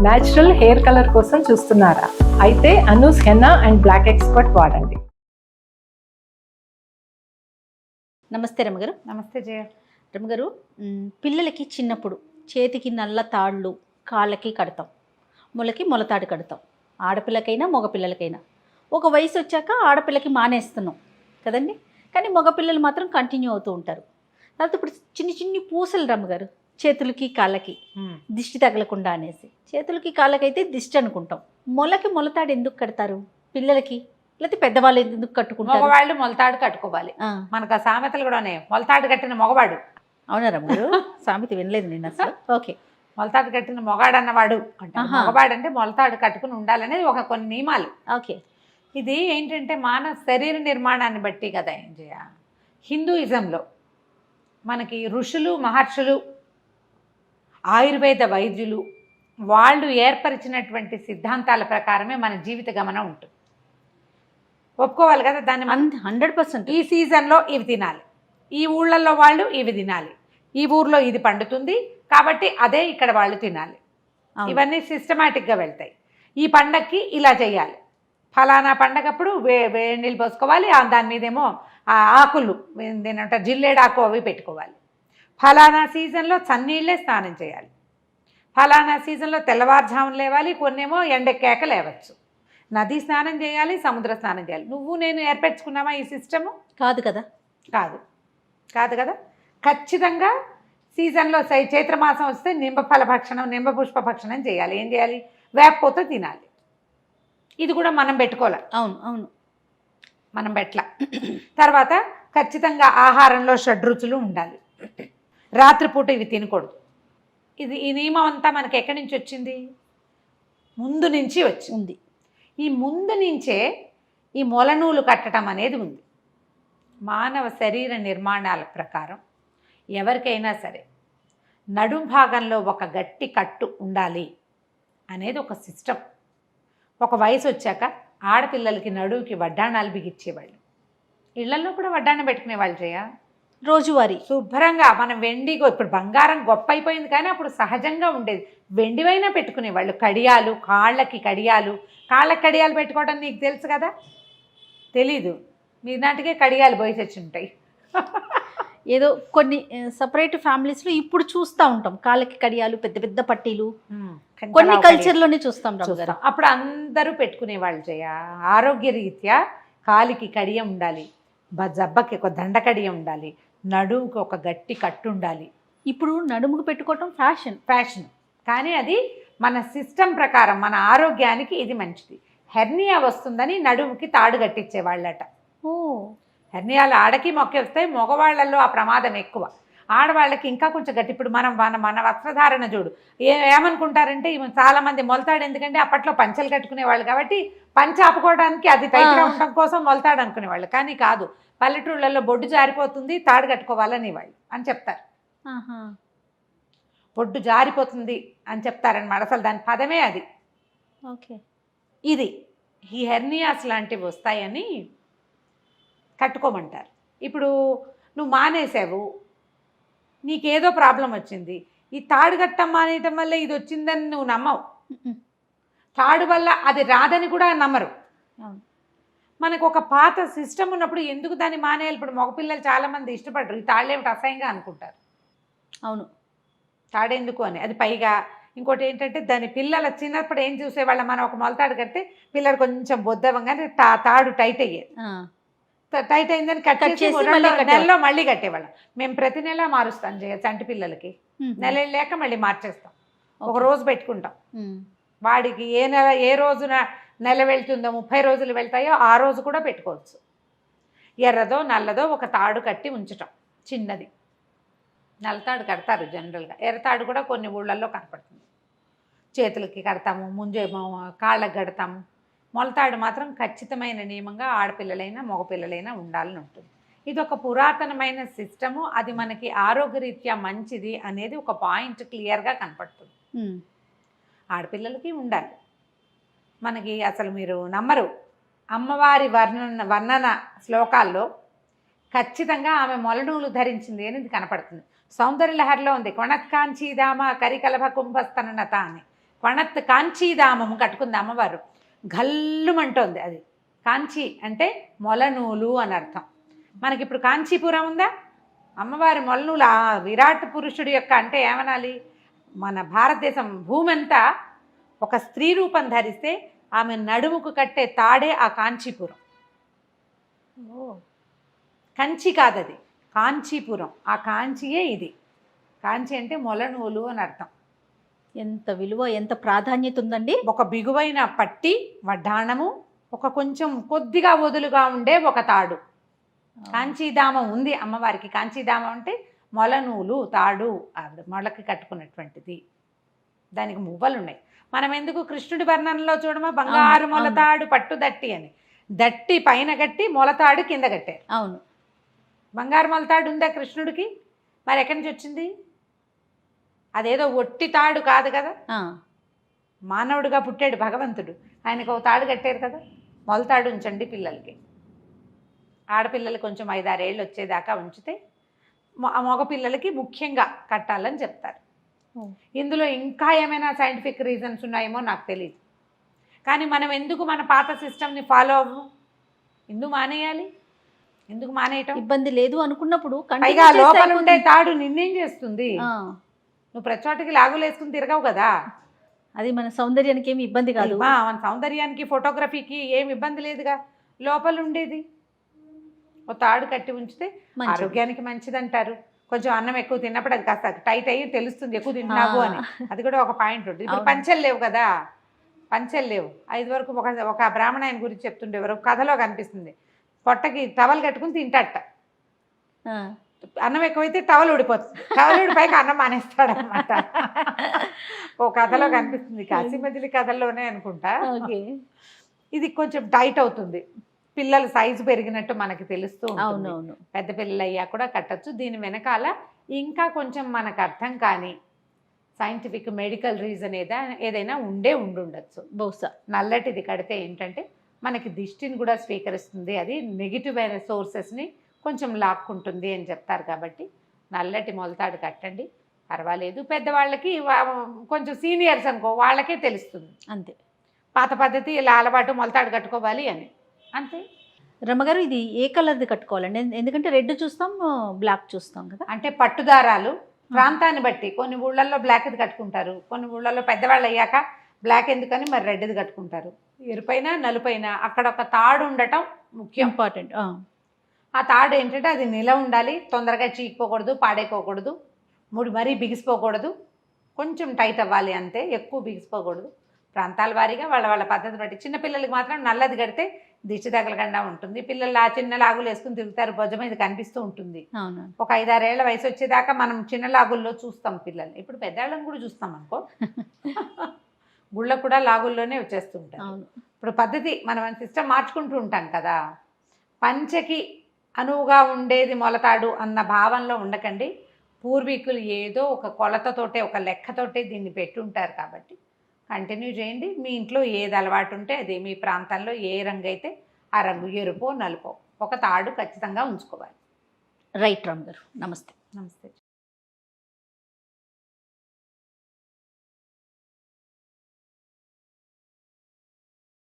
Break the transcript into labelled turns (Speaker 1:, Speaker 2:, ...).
Speaker 1: Natural hair colour కోసం చూస్తున్నారా? అయితే Anoos henna and black expert వాడండి.
Speaker 2: నమస్తే రమగారు.
Speaker 3: నమస్తే జయ.
Speaker 2: రమగారు, పిల్లలకి చిన్నప్పుడు చేతికి నల్ల తాళ్ళు, కాళ్ళకి కడతాం, మొలకి మొలతాడు కడతాం. ఆడపిల్లకైనా మగపిల్లలకైనా ఒక వయసు వచ్చాక ఆడపిల్లకి మానేస్తున్నాం కదండి, కానీ మగపిల్లలు మాత్రం కంటిన్యూ అవుతూ ఉంటారు. తర్వాత ఇప్పుడు చిన్ని చిన్ని పూసలు రమ్మగారు చేతులకి కాళ్ళకి దిష్టి తగలకుండా అనేసి. చేతులకి కాళ్ళకైతే దిష్టి అనుకుంటాం, మొలకి మొలతాడు ఎందుకు కడతారు పిల్లలకి? లేకపోతే పెద్దవాళ్ళు ఎందుకు కట్టుకుంటారు?
Speaker 3: మగవాళ్ళు మొలతాడు కట్టుకోవాలి. మనకు ఆ సామెతలు కూడా ఉన్నాయి. మొలతాడు కట్టిన మగవాడు.
Speaker 2: అవునా రమ్మగారు? సామెత వినలేదు నేను అసలు. ఓకే,
Speaker 3: మొలతాడు కట్టిన మొగాడు అన్నవాడు అంటే మగవాడు అంటే మొలతాడు కట్టుకుని ఉండాలనేది ఒక కొన్ని నియమాలు.
Speaker 2: ఓకే.
Speaker 3: ఇది ఏంటంటే మానవ శరీర నిర్మాణాన్ని బట్టి కదా ఏం చేయ. హిందూయిజంలో మనకి ఋషులు మహర్షులు ఆయుర్వేద వైద్యులు వాళ్ళు ఏర్పరిచినటువంటి సిద్ధాంతాల ప్రకారమే మన జీవిత గమనం ఉంటుంది. ఒప్పుకోవాలి కదా దాన్ని.
Speaker 2: 100%.
Speaker 3: ఈ సీజన్లో ఇవి తినాలి, ఈ ఊళ్ళల్లో వాళ్ళు ఇవి తినాలి, ఈ ఊర్లో ఇది పండుతుంది కాబట్టి అదే ఇక్కడ వాళ్ళు తినాలి. ఇవన్నీ సిస్టమేటిక్గా వెళ్తాయి. ఈ పండగకి ఇలా చేయాలి, ఫలానా పండగప్పుడు వేడి నీళ్ళు పోసుకోవాలి, దాని మీదేమో ఆకులు ఏంటంటే జిల్లేడాకు అవి పెట్టుకోవాలి. ఫలానా సీజన్లో చన్నీళ్ళే స్నానం చేయాలి, ఫలానా సీజన్లో తెల్లవారుజామున లేవాలి, కొన్నేమో ఎండెక్కాక లేవచ్చు, నది స్నానం చేయాలి, సముద్ర స్నానం చేయాలి. నువ్వు నేను ఏర్పరచుకున్నామా ఈ సిస్టము?
Speaker 2: కాదు కదా.
Speaker 3: కాదు కదా. ఖచ్చితంగా సీజన్లో చైత్రమాసం వస్తే నింబఫల భక్షణం, నింబ పుష్ప భక్షణం చేయాలి. ఏం చేయాలి? వేపపోతే తినాలి. ఇది కూడా మనం పెట్టుకోవాలి.
Speaker 2: అవును,
Speaker 3: మనం పెట్ల. తర్వాత ఖచ్చితంగా ఆహారంలో షడ్రుచులు ఉండాలి. రాత్రిపూట ఇవి తినకూడదు. ఈ నియమం అంతా మనకి ఎక్కడి నుంచి వచ్చింది? ముందు నుంచి వచ్చింది. ఈ ముందు నుంచే ఈ మొలనూలు కట్టడం అనేది ఉంది. మానవ శరీర నిర్మాణాల ప్రకారం ఎవరికైనా సరే నడుం భాగంలో ఒక గట్టి కట్టు ఉండాలి అనేది ఒక సిస్టమ్. ఒక వయసు వచ్చాక ఆడపిల్లలకి నడువుకి వడ్డాణాలు బిగిచ్చేవాళ్ళు. ఇళ్లలో కూడా వడ్డాణం పెట్టుకునేవాళ్ళు చేయ.
Speaker 2: రోజువారీ శుభ్రంగా
Speaker 3: మనం వెండిగో, ఇప్పుడు బంగారం గొప్ప అయిపోయింది కానీ అప్పుడు సహజంగా ఉండేది. వెండివైనా పెట్టుకునేవాళ్ళు. కడియాలు, కాళ్ళకి కడియాలు పెట్టుకోవడం నీకు తెలుసు కదా? తెలీదు. మీ నాటికే కడియాలు పోయి తెచ్చి ఉంటాయి.
Speaker 2: ఏదో కొన్ని సపరేట్ ఫ్యామిలీస్లో ఇప్పుడు చూస్తూ ఉంటాం కాళ్ళకి కడియాలు, పెద్ద పెద్ద పట్టీలు, కొన్ని కల్చర్లోనే చూస్తాం.
Speaker 3: అప్పుడు అందరూ పెట్టుకునేవాళ్ళు చేయ. ఆరోగ్య రీత్యా కాలికి కడియం ఉండాలి, జబ్బకి ఒక దండ కడియం ఉండాలి, నడుముకి ఒక గట్టి కట్టు ఉండాలి.
Speaker 2: ఇప్పుడు నడుముకు పెట్టుకోవటం ఫ్యాషన్
Speaker 3: కానీ అది మన సిస్టమ్ ప్రకారం మన ఆరోగ్యానికి ఇది మంచిది. హెర్నియా వస్తుందని నడుముకి తాడు కట్టించేవాళ్ళట. హెర్నియాలు ఆడకి మొక్క వస్తాయి, మగవాళ్లలో ఆ ప్రమాదం ఎక్కువ. ఆడవాళ్ళకి ఇంకా కొంచెం గట్టి. ఇప్పుడు మన వస్త్రధారణ చూడు, ఏమనుకుంటారంటే చాలామంది మొలతాడు, ఎందుకంటే అప్పట్లో పంచలు కట్టుకునేవాళ్ళు కాబట్టి పంచ ఆపుకోవడానికి అది టైట్గా ఉండడం కోసం మొలతాడు అనుకునేవాళ్ళు. కానీ కాదు, పల్లెటూళ్ళల్లో బొడ్డు జారిపోతుంది తాడు కట్టుకోవాలని వాళ్ళు అని చెప్తారు. బొడ్డు జారిపోతుంది అని చెప్తారనమాట. అసలు దాని పదమే అది.
Speaker 2: ఓకే.
Speaker 3: ఇది ఈ హెర్నియాస్ లాంటివి వస్తాయని కట్టుకోమంటారు. ఇప్పుడు నువ్వు మానేసావు, నీకేదో ప్రాబ్లం వచ్చింది, ఈ తాడు కట్టం మానేయటం వల్ల ఇది వచ్చిందని నువ్వు నమ్మవు. తాడు వల్ల అది రాదని కూడా నమ్మరు. మనకు ఒక పాత సిస్టమ్ ఉన్నప్పుడు ఎందుకు దాన్ని మానేయాలి? ఇప్పుడు మగపిల్లలు చాలామంది ఇష్టపడరు. ఈ తాళ్ళేమిటి అసహ్యంగా అనుకుంటారు.
Speaker 2: అవును,
Speaker 3: తాడెందుకు అని. అది పైగా ఇంకోటి ఏంటంటే దాని పిల్లల చిన్నప్పుడు ఏం చూసేవాళ్ళం, మనం ఒక మొలతాడు కడితే పిల్లలు కొంచెం బొద్దవంగానే తాడు టైట్ అయ్యేది. టైట్ అయిందని కట్ చేసి నెలలో మళ్ళీ కట్టేవాళ్ళం. మేము ప్రతి నెల మారుస్తాం చంటి పిల్లలకి. నెల లేక మళ్ళీ మార్చేస్తాం. ఒక రోజు పెట్టుకుంటాం. వాడికి ఏ రోజున నెల వెళ్తుందో, 30 రోజులు వెళ్తాయో ఆ రోజు కూడా పెట్టుకోవచ్చు. ఎర్రదో నల్లదో ఒక తాడు కట్టి ఉంచటం, చిన్నది. నల్లతాడు కడతారు జనరల్గా, ఎర్రతాడు కూడా కొన్ని ఊళ్ళల్లో కనపడుతుంది. చేతులకి కడతాము, ముంజేమో కాళ్ళకి కడతాము. మొలతాడు మాత్రం ఖచ్చితమైన నియమంగా ఆడపిల్లలైనా మగపిల్లలైనా ఉండాలని ఉంటుంది. ఇది ఒక పురాతనమైన సిస్టము. అది మనకి ఆరోగ్యరీత్యా మంచిది అనేది ఒక పాయింట్ క్లియర్గా కనపడుతుంది. ఆడపిల్లలకి ఉండాలి. మనకి అసలు మీరు నమ్మరు, అమ్మవారి వర్ణన శ్లోకాల్లో ఖచ్చితంగా ఆమె మొలనూలు ధరించింది అనేది కనపడుతుంది. సౌందర్యలహరిలో ఉంది, కొణత్కాంచీదామ కరికలభ కుంభస్తనత అని. కాంచీదామము కట్టుకుంది అమ్మవారు. గల్లుమంటోంది అది. కాంచీ అంటే మొలనూలు అని అర్థం. మనకి ఇప్పుడు కాంచీపురం ఉందా, అమ్మవారి మొలనూలు ఆ విరాట్ పురుషుడి యొక్క అంటే ఏమనాలి, మన భారతదేశం భూమి అంతా ఒక స్త్రీ రూపం ధరిస్తే ఆమె నడుముకు కట్టే తాడే ఆ కాంచీపురం. కంచి కాదది, కాంచీపురం. ఆ కాంచియే ఇది. కాంచి అంటే మొలనూలు అని అర్థం.
Speaker 2: ఎంత విలువ, ఎంత ప్రాధాన్యత ఉందండి.
Speaker 3: ఒక బిగువైన పట్టి వడ్డాణము, ఒక కొంచెం కొద్దిగా వదులుగా ఉండే ఒక తాడు. కాంచీదామం ఉంది అమ్మవారికి. కాంచీదామం అంటే మొలనూలు తాడు, ఆవిడ మొలకి కట్టుకున్నటువంటిది. దానికి మువ్వలు ఉన్నాయి. మనం ఎందుకు కృష్ణుడి వర్ణనలో చూడమా, బంగారు మొలతాడు పట్టు దట్టి అని. దట్టి పైన కట్టి మొలతాడు కింద కట్టారు.
Speaker 2: అవును,
Speaker 3: బంగారు మొలతాడు ఉందా కృష్ణుడికి? మరి ఎక్కడి నుంచి వచ్చింది? అదేదో ఒట్టి తాడు కాదు కదా, మానవుడిగా పుట్టాడు భగవంతుడు, ఆయనకు ఒక తాడు కట్టారు కదా. మొలతాడు ఉంచండి పిల్లలకి. ఆడపిల్లలు కొంచెం 5-6 ఏళ్ళు వచ్చేదాకా ఉంచితే మగ పిల్లలకి ముఖ్యంగా కట్టాలని చెప్తారు. ఇందులో ఇంకా ఏమైనా సైంటిఫిక్ రీజన్స్ ఉన్నాయేమో నాకు తెలియదు. కానీ మనం ఎందుకు మన పాత సిస్టమ్ని ఫాలో అవ్వము? ఎందుకు మానేయాలి? ఎందుకు మానేయటం?
Speaker 2: ఇబ్బంది లేదు అనుకున్నప్పుడు
Speaker 3: పైగా లోపల ఉండే తాడు నిన్నేం చేస్తుంది? నువ్వు ప్రతి చోటకి లాగులు వేసుకుని తిరగవు కదా.
Speaker 2: అది మన సౌందర్యానికి ఏమి ఇబ్బంది కాదు.
Speaker 3: మన సౌందర్యానికి ఫోటోగ్రఫీకి ఏమి ఇబ్బంది లేదుగా. లోపల ఉండేది ఓ తాడు కట్టి ఉంచితే ఆరోగ్యానికి మంచిది అంటారు. కొంచెం అన్నం ఎక్కువ తిన్నప్పుడు అది కాస్త టైట్ అయ్యి తెలుస్తుంది ఎక్కువ తిన్నావు అని. అది కూడా ఒక పాయింట్ ఉంటుంది. ఇప్పుడు పంచెలు లేవు కదా, పంచెలు లేవు. 5 వరకు ఒక బ్రాహ్మణ ఆయన గురించి చెప్తుండేవారు, కథలో కనిపిస్తుంది. పొట్టకి టవల్ కట్టుకుని తింటాడట. అన్నం ఎక్కువైతే టవల్ ఊడిపోతుంది, టవల్ ఊడిపోయాక అన్నం మానేస్తాడు అనమాట. ఓ కథలో కనిపిస్తుంది, కాశీమజిలీ కథల్లోనే అనుకుంటా. ఇది కొంచెం టైట్ అవుతుంది, పిల్లల సైజు పెరిగినట్టు మనకి తెలుస్తూ ఉంటుంది. పెద్ద పిల్లలు అయ్యా కూడా కట్టచ్చు. దీని వెనకాల ఇంకా కొంచెం మనకు అర్థం కాని సైంటిఫిక్ మెడికల్ రీజన్ ఏదైనా ఉండుండొచ్చు బహుశా. నల్లటిది కడితే ఏంటంటే మనకి దిష్టిని కూడా స్వీకరిస్తుంది, అది నెగిటివ్ అయిన సోర్సెస్ని కొంచెం లాక్కుంటుంది అని చెప్తారు. కాబట్టి నల్లటి మొలతాడు కట్టండి, పర్వాలేదు. పెద్దవాళ్ళకి కొంచెం సీనియర్స్ అనుకో వాళ్ళకే తెలుస్తుంది అంతే. పాత పద్ధతి ఇలా అలవాటు మొలతాడు కట్టుకోవాలి అని అంతే.
Speaker 2: రమ్మగారు, ఇది ఏ కలర్ది కట్టుకోవాలండి? ఎందుకంటే రెడ్ చూస్తాం, బ్లాక్ చూస్తాం కదా.
Speaker 3: అంటే పట్టుదారాలు ప్రాంతాన్ని బట్టి కొన్ని ఊళ్ళల్లో బ్లాక్ది కట్టుకుంటారు, కొన్ని ఊళ్ళల్లో పెద్దవాళ్ళు అయ్యాక బ్లాక్ ఎందుకని మరి రెడ్ది కట్టుకుంటారు. ఎరుపైన నలుపైన అక్కడ ఒక తాడు ఉండటం ముఖ్యం,
Speaker 2: ఇంపార్టెంట్.
Speaker 3: ఆ తాడు ఏంటంటే అది నిల ఉండాలి, తొందరగా చీకిపోకూడదు, పాడైపోకూడదు, మరీ బిగిసిపోకూడదు, కొంచెం టైట్ అవ్వాలి అంతే, ఎక్కువ బిగిసిపోకూడదు. ప్రాంతాల వారీగా వాళ్ళ పద్ధతి బట్టి. చిన్నపిల్లలకి మాత్రం నల్లది కడితే దిష్టి తగలకుండా ఉంటుంది. పిల్లలు ఆ చిన్న లాగులు వేసుకుని తిరుగుతారు, భుజం మీద కనిపిస్తూ ఉంటుంది. ఒక 5-6 ఏళ్ల వయసు వచ్చేదాకా మనం చిన్న లాగుల్లో చూస్తాం పిల్లల్ని. ఇప్పుడు పెద్దవాళ్ళని కూడా చూస్తాం అనుకో, గుళ్ళ కూడా లాగుల్లోనే వచ్చేస్తుంటారు. ఇప్పుడు పద్ధతి మనం సిస్టమ్ మార్చుకుంటూ ఉంటాం కదా. పంచకి అనువుగా ఉండేది మొలతాడు అన్న భావనలో ఉండకండి. పూర్వీకులు ఏదో ఒక కొలతతోటే ఒక లెక్కతోటే దీన్ని పెట్టుంటారు. కాబట్టి కంటిన్యూ చేయండి. మీ ఇంట్లో ఏది అలవాటు ఉంటే అది, మీ ప్రాంతంలో ఏ రంగు అయితే ఆ రంగు, ఎరుపో నలుపో ఒక తాడు ఖచ్చితంగా ఉంచుకోవాలి.
Speaker 2: రైట్ రామ్ గారు, నమస్తే.
Speaker 3: నమస్తే.